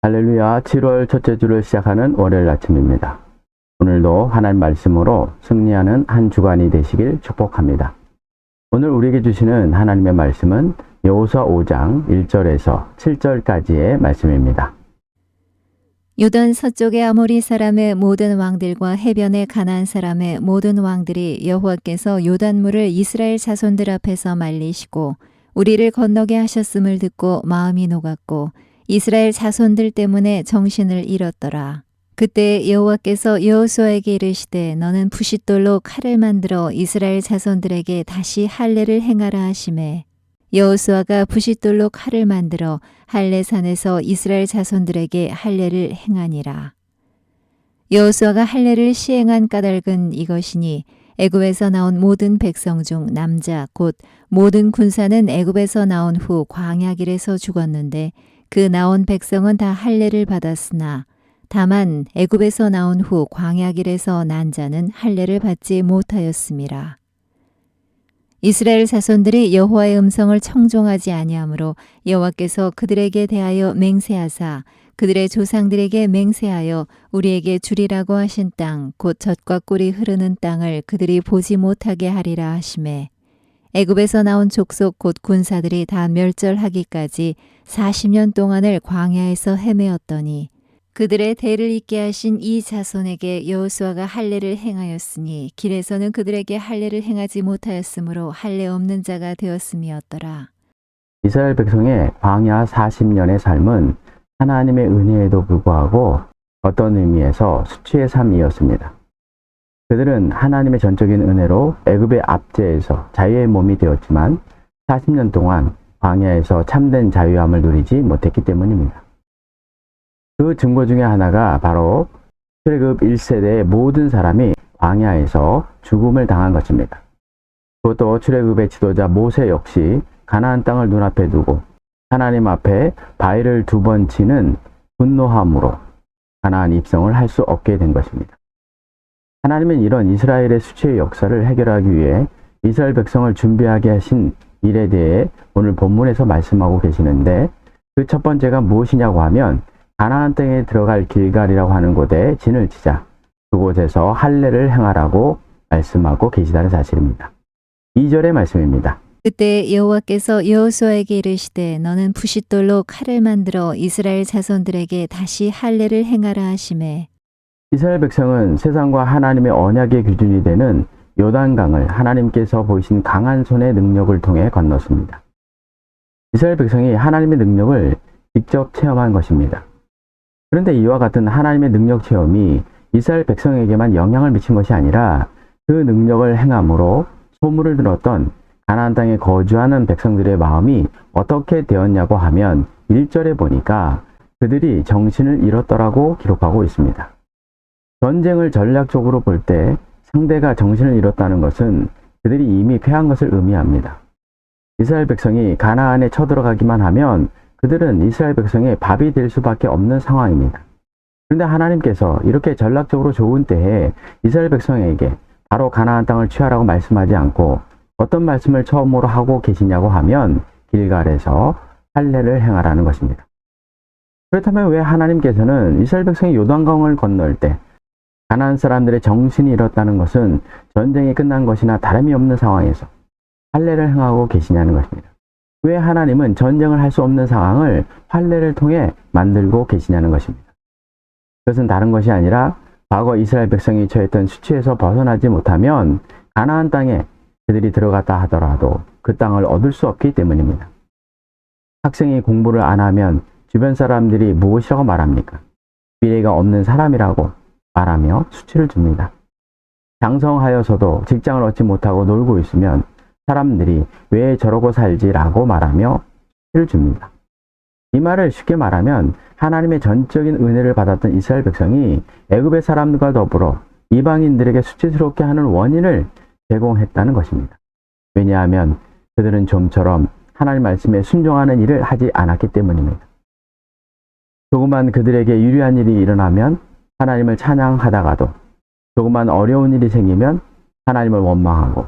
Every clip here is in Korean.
할렐루야, 7월 첫째 주를 시작하는 월요일 아침입니다. 오늘도 하나님 말씀으로 승리하는 한 주간이 되시길 축복합니다. 오늘 우리에게 주시는 하나님의 말씀은 여호수아 5장 1절에서 7절까지의 말씀입니다. 요단 서쪽의 아모리 사람의 모든 왕들과 해변의 가나안 사람의 모든 왕들이 여호와께서 요단물을 이스라엘 자손들 앞에서 말리시고 우리를 건너게 하셨음을 듣고 마음이 녹았고 이스라엘 자손들 때문에 정신을 잃었더라. 그때 여호와께서 여호수아에게 이르시되 너는 부싯돌로 칼을 만들어 이스라엘 자손들에게 다시 할례를 행하라 하시매 여호수아가 부싯돌로 칼을 만들어 할례산에서 이스라엘 자손들에게 할례를 행하니라. 여호수아가 할례를 시행한 까닭은 이것이니 애굽에서 나온 모든 백성 중 남자 곧 모든 군사는 애굽에서 나온 후 광야길에서 죽었는데 그 나온 백성은 다 할례를 받았으나 다만 애굽에서 나온 후 광야길에서 난 자는 할례를 받지 못하였음이라. 이스라엘 자손들이 여호와의 음성을 청종하지 아니하므로 여호와께서 그들에게 대하여 맹세하사 그들의 조상들에게 맹세하여 우리에게 주리라고 하신 땅 곧 젖과 꿀이 흐르는 땅을 그들이 보지 못하게 하리라 하시매 애굽에서 나온 족속 곧 군사들이 다 멸절하기까지 40년 동안을 광야에서 헤매었더니 그들의 대를 잇게 하신 이 자손에게 여호수아가 할례를 행하였으니 길에서는 그들에게 할례를 행하지 못하였으므로 할례 없는 자가 되었음이었더라. 이스라엘 백성의 광야 40년의 삶은 하나님의 은혜에도 불구하고 어떤 의미에서 수치의 삶이었습니다. 그들은 하나님의 전적인 은혜로 애굽의 압제에서 자유의 몸이 되었지만 40년 동안 광야에서 참된 자유함을 누리지 못했기 때문입니다. 그 증거 중에 하나가 바로 출애굽 1세대의 모든 사람이 광야에서 죽음을 당한 것입니다. 그것도 출애굽의 지도자 모세 역시 가나안 땅을 눈앞에 두고 하나님 앞에 바위를 2번 치는 분노함으로 가나안 입성을 할 수 없게 된 것입니다. 하나님은 이런 이스라엘의 수치의 역사를 해결하기 위해 이스라엘 백성을 준비하게 하신 일에 대해 오늘 본문에서 말씀하고 계시는데 그 첫 번째가 무엇이냐고 하면 가나안 땅에 들어갈 길갈이라고 하는 곳에 진을 치자 그곳에서 할례를 행하라고 말씀하고 계시다는 사실입니다. 2절의 말씀입니다. 그때 여호와께서 여호수아에게 이르시되 너는 부싯돌로 칼을 만들어 이스라엘 자손들에게 다시 할례를 행하라 하시매 이스라엘 백성은 세상과 하나님의 언약의 기준이 되는 요단강을 하나님께서 보이신 강한 손의 능력을 통해 건넜습니다. 이스라엘 백성이 하나님의 능력을 직접 체험한 것입니다. 그런데 이와 같은 하나님의 능력 체험이 이스라엘 백성에게만 영향을 미친 것이 아니라 그 능력을 행함으로 소문을 들었던 가나안 땅에 거주하는 백성들의 마음이 어떻게 되었냐고 하면 1절에 보니까 그들이 정신을 잃었더라고 기록하고 있습니다. 전쟁을 전략적으로 볼 때 상대가 정신을 잃었다는 것은 그들이 이미 패한 것을 의미합니다. 이스라엘 백성이 가나안에 쳐들어가기만 하면 그들은 이스라엘 백성의 밥이 될 수밖에 없는 상황입니다. 그런데 하나님께서 이렇게 전략적으로 좋은 때에 이스라엘 백성에게 바로 가나안 땅을 취하라고 말씀하지 않고 어떤 말씀을 처음으로 하고 계시냐고 하면 길갈에서 할례를 행하라는 것입니다. 그렇다면 왜 하나님께서는 이스라엘 백성이 요단강을 건널 때 가나안 사람들의 정신이 잃었다는 것은 전쟁이 끝난 것이나 다름이 없는 상황에서 할례를 행하고 계시냐는 것입니다. 왜 하나님은 전쟁을 할 수 없는 상황을 할례를 통해 만들고 계시냐는 것입니다. 그것은 다른 것이 아니라 과거 이스라엘 백성이 처했던 수치에서 벗어나지 못하면 가나안 땅에 그들이 들어갔다 하더라도 그 땅을 얻을 수 없기 때문입니다. 학생이 공부를 안 하면 주변 사람들이 무엇이라고 말합니까? 미래가 없는 사람이라고 말하며 수치를 줍니다. 장성하여서도 직장을 얻지 못하고 놀고 있으면 사람들이 왜 저러고 살지라고 말하며 수치를 줍니다. 이 말을 쉽게 말하면 하나님의 전적인 은혜를 받았던 이스라엘 백성이 애굽의 사람들과 더불어 이방인들에게 수치스럽게 하는 원인을 제공했다는 것입니다. 왜냐하면 그들은 좀처럼 하나님 말씀에 순종하는 일을 하지 않았기 때문입니다. 조그만 그들에게 유리한 일이 일어나면 하나님을 찬양하다가도 조그만 어려운 일이 생기면 하나님을 원망하고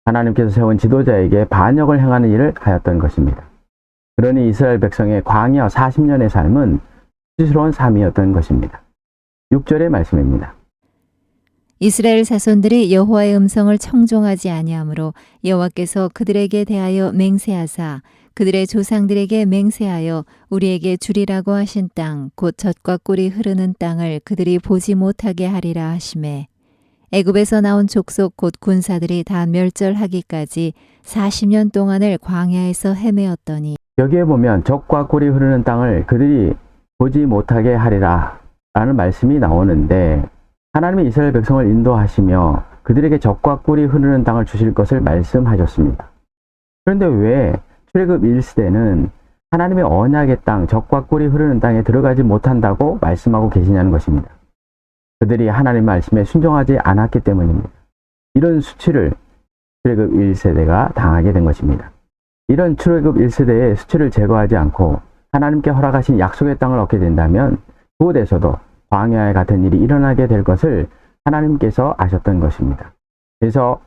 하나님께서 세운 지도자에게 반역을 행하는 일을 하였던 것입니다. 그러니 이스라엘 백성의 광야 40년의 삶은 수치스러운 삶이었던 것입니다. 6절의 말씀입니다. 이스라엘 자손들이 여호와의 음성을 청종하지 아니하므로 여호와께서 그들에게 대하여 맹세하사 그들의 조상들에게 맹세하여 우리에게 주리라고 하신 땅 곧 젖과 꿀이 흐르는 땅을 그들이 보지 못하게 하리라 하시매 애굽에서 나온 족속 곧 군사들이 다 멸절하기까지 40년 동안을 광야에서 헤매었더니 여기에 보면 젖과 꿀이 흐르는 땅을 그들이 보지 못하게 하리라 라는 말씀이 나오는데, 하나님이 이스라엘 백성을 인도하시며 그들에게 젖과 꿀이 흐르는 땅을 주실 것을 말씀하셨습니다. 그런데 왜 출애굽 1세대는 하나님의 언약의 땅, 젖과 꿀이 흐르는 땅에 들어가지 못한다고 말씀하고 계시냐는 것입니다. 그들이 하나님 말씀에 순종하지 않았기 때문입니다. 이런 수치를 출애굽 1세대가 당하게 된 것입니다. 이런 출애굽 1세대의 수치를 제거하지 않고 하나님께 허락하신 약속의 땅을 얻게 된다면 그곳에서도 광야에 같은 일이 일어나게 될 것을 하나님께서 아셨던 것입니다. 그래서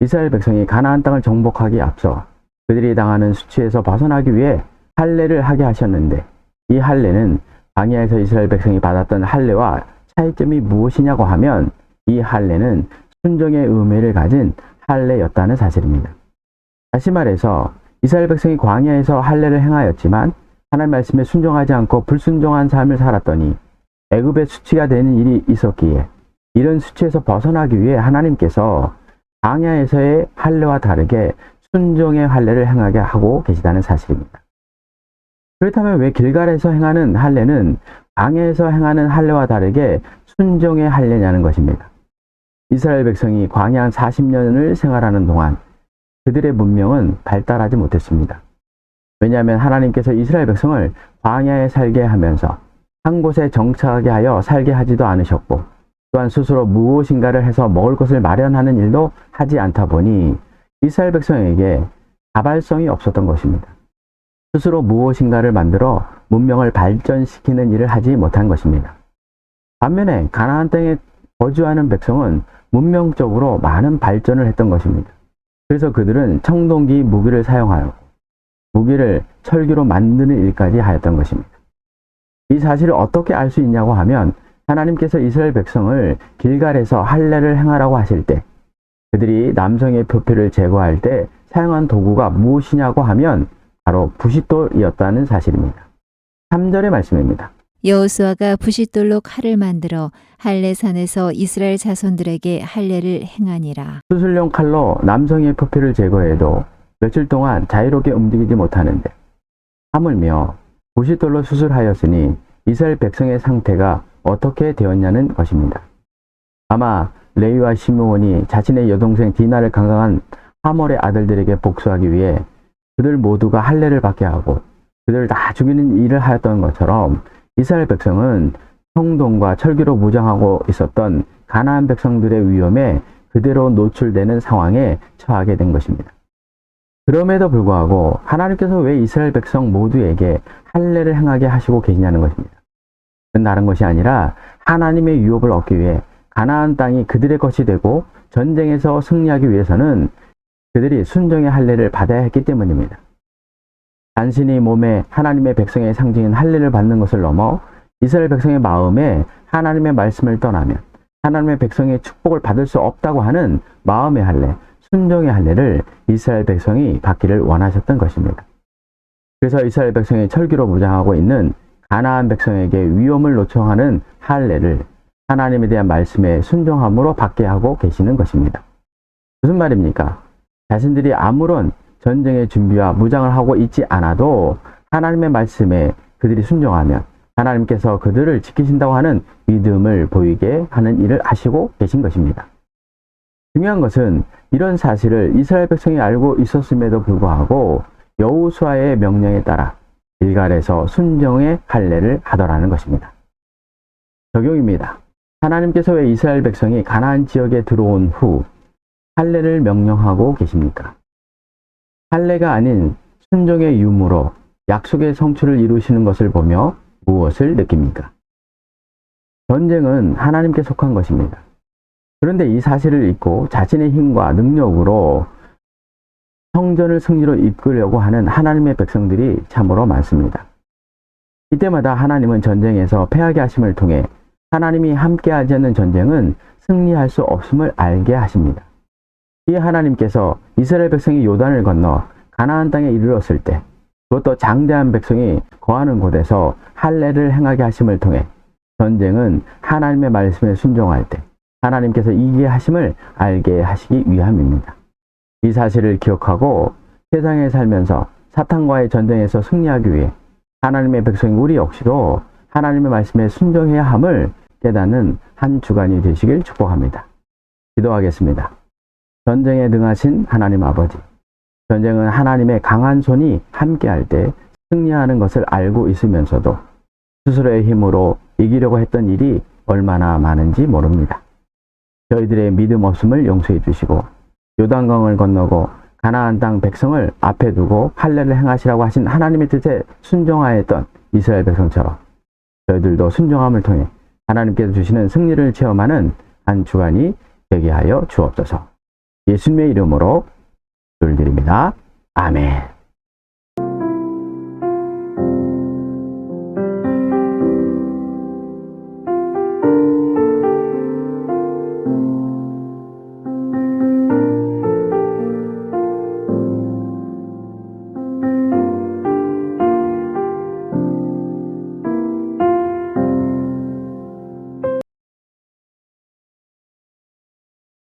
이스라엘 백성이 가나안 땅을 정복하기 앞서 그들이 당하는 수치에서 벗어나기 위해 할례를 하게 하셨는데, 이 할례는 광야에서 이스라엘 백성이 받았던 할례와 차이점이 무엇이냐고 하면 이 할례는 순종의 의미를 가진 할례였다는 사실입니다. 다시 말해서 이스라엘 백성이 광야에서 할례를 행하였지만 하나님 말씀에 순종하지 않고 불순종한 삶을 살았더니 애굽의 수치가 되는 일이 있었기에 이런 수치에서 벗어나기 위해 하나님께서 광야에서의 할례와 다르게 순종의 할례를 행하게 하고 계시다는 사실입니다. 그렇다면 왜 길갈에서 행하는 할례는 광야에서 행하는 할례와 다르게 순종의 할례냐는 것입니다. 이스라엘 백성이 광야 40년을 생활하는 동안 그들의 문명은 발달하지 못했습니다. 왜냐하면 하나님께서 이스라엘 백성을 광야에 살게 하면서 한 곳에 정착하게 하여 살게 하지도 않으셨고, 또한 스스로 무엇인가를 해서 먹을 것을 마련하는 일도 하지 않다 보니 이스라엘 백성에게 자발성이 없었던 것입니다. 스스로 무엇인가를 만들어 문명을 발전시키는 일을 하지 못한 것입니다. 반면에 가나안 땅에 거주하는 백성은 문명적으로 많은 발전을 했던 것입니다. 그래서 그들은 청동기 무기를 사용하여 무기를 철기로 만드는 일까지 하였던 것입니다. 이 사실을 어떻게 알 수 있냐고 하면 하나님께서 이스라엘 백성을 길갈에서 할례를 행하라고 하실 때 그들이 남성의 표표를 제거할 때 사용한 도구가 무엇이냐고 하면 바로 부싯돌이었다는 사실입니다. 3절의 말씀입니다. 여호수아가 부싯돌로 칼을 만들어 할례산에서 이스라엘 자손들에게 할례를 행하니라. 수술용 칼로 남성의 표표를 제거해도 며칠 동안 자유롭게 움직이지 못하는데 하물며 부싯돌로 수술하였으니 이스라엘 백성의 상태가 어떻게 되었냐는 것입니다. 아마 레위와 시므온이 자신의 여동생 디나를 강간한 하몰의 아들들에게 복수하기 위해 그들 모두가 할례를 받게 하고 그들을 다 죽이는 일을 하였던 것처럼 이스라엘 백성은 청동과 철기로 무장하고 있었던 가나안 백성들의 위험에 그대로 노출되는 상황에 처하게 된 것입니다. 그럼에도 불구하고 하나님께서 왜 이스라엘 백성 모두에게 할례를 행하게 하시고 계시냐는 것입니다. 그건 다른 것이 아니라 하나님의 유업을 얻기 위해 가나안 땅이 그들의 것이 되고 전쟁에서 승리하기 위해서는 그들이 순종의 할례를 받아야 했기 때문입니다. 단순히 몸에 하나님의 백성의 상징인 할례를 받는 것을 넘어 이스라엘 백성의 마음에 하나님의 말씀을 떠나면 하나님의 백성의 축복을 받을 수 없다고 하는 마음의 할례, 순종의 할례를 이스라엘 백성이 받기를 원하셨던 것입니다. 그래서 이스라엘 백성이 철기로 무장하고 있는 가나안 백성에게 위험을 요청하는 할례를 하나님에 대한 말씀에 순종함으로 받게 하고 계시는 것입니다. 무슨 말입니까? 자신들이 아무런 전쟁의 준비와 무장을 하고 있지 않아도 하나님의 말씀에 그들이 순종하면 하나님께서 그들을 지키신다고 하는 믿음을 보이게 하는 일을 하시고 계신 것입니다. 중요한 것은 이런 사실을 이스라엘 백성이 알고 있었음에도 불구하고 여호수아의 명령에 따라 길갈에서 순종의 할례를 하더라는 것입니다. 적용입니다. 하나님께서 왜 이스라엘 백성이 가나안 지역에 들어온 후 할례를 명령하고 계십니까? 할례가 아닌 순종의 유무로 약속의 성취를 이루시는 것을 보며 무엇을 느낍니까? 전쟁은 하나님께 속한 것입니다. 그런데 이 사실을 잊고 자신의 힘과 능력으로 성전을 승리로 이끌려고 하는 하나님의 백성들이 참으로 많습니다. 이때마다 하나님은 전쟁에서 패하게 하심을 통해 하나님이 함께하지 않는 전쟁은 승리할 수 없음을 알게 하십니다. 이 하나님께서 이스라엘 백성이 요단을 건너 가나안 땅에 이르렀을 때, 그것도 장대한 백성이 거하는 곳에서 할례를 행하게 하심을 통해 전쟁은 하나님의 말씀에 순종할 때 하나님께서 이기게 하심을 알게 하시기 위함입니다. 이 사실을 기억하고 세상에 살면서 사탄과의 전쟁에서 승리하기 위해 하나님의 백성인 우리 역시도 하나님의 말씀에 순종해야 함을 깨닫는 한 주간이 되시길 축복합니다. 기도하겠습니다. 전쟁에 능하신 하나님 아버지, 전쟁은 하나님의 강한 손이 함께할 때 승리하는 것을 알고 있으면서도 스스로의 힘으로 이기려고 했던 일이 얼마나 많은지 모릅니다. 저희들의 믿음 없음을 용서해 주시고 요단강을 건너고 가나안 땅 백성을 앞에 두고 할례를 행하시라고 하신 하나님의 뜻에 순종하였던 이스라엘 백성처럼 저희들도 순종함을 통해 하나님께서 주시는 승리를 체험하는 한 주간이 되게 하여 주옵소서. 예수님의 이름으로 기도드립니다. 아멘.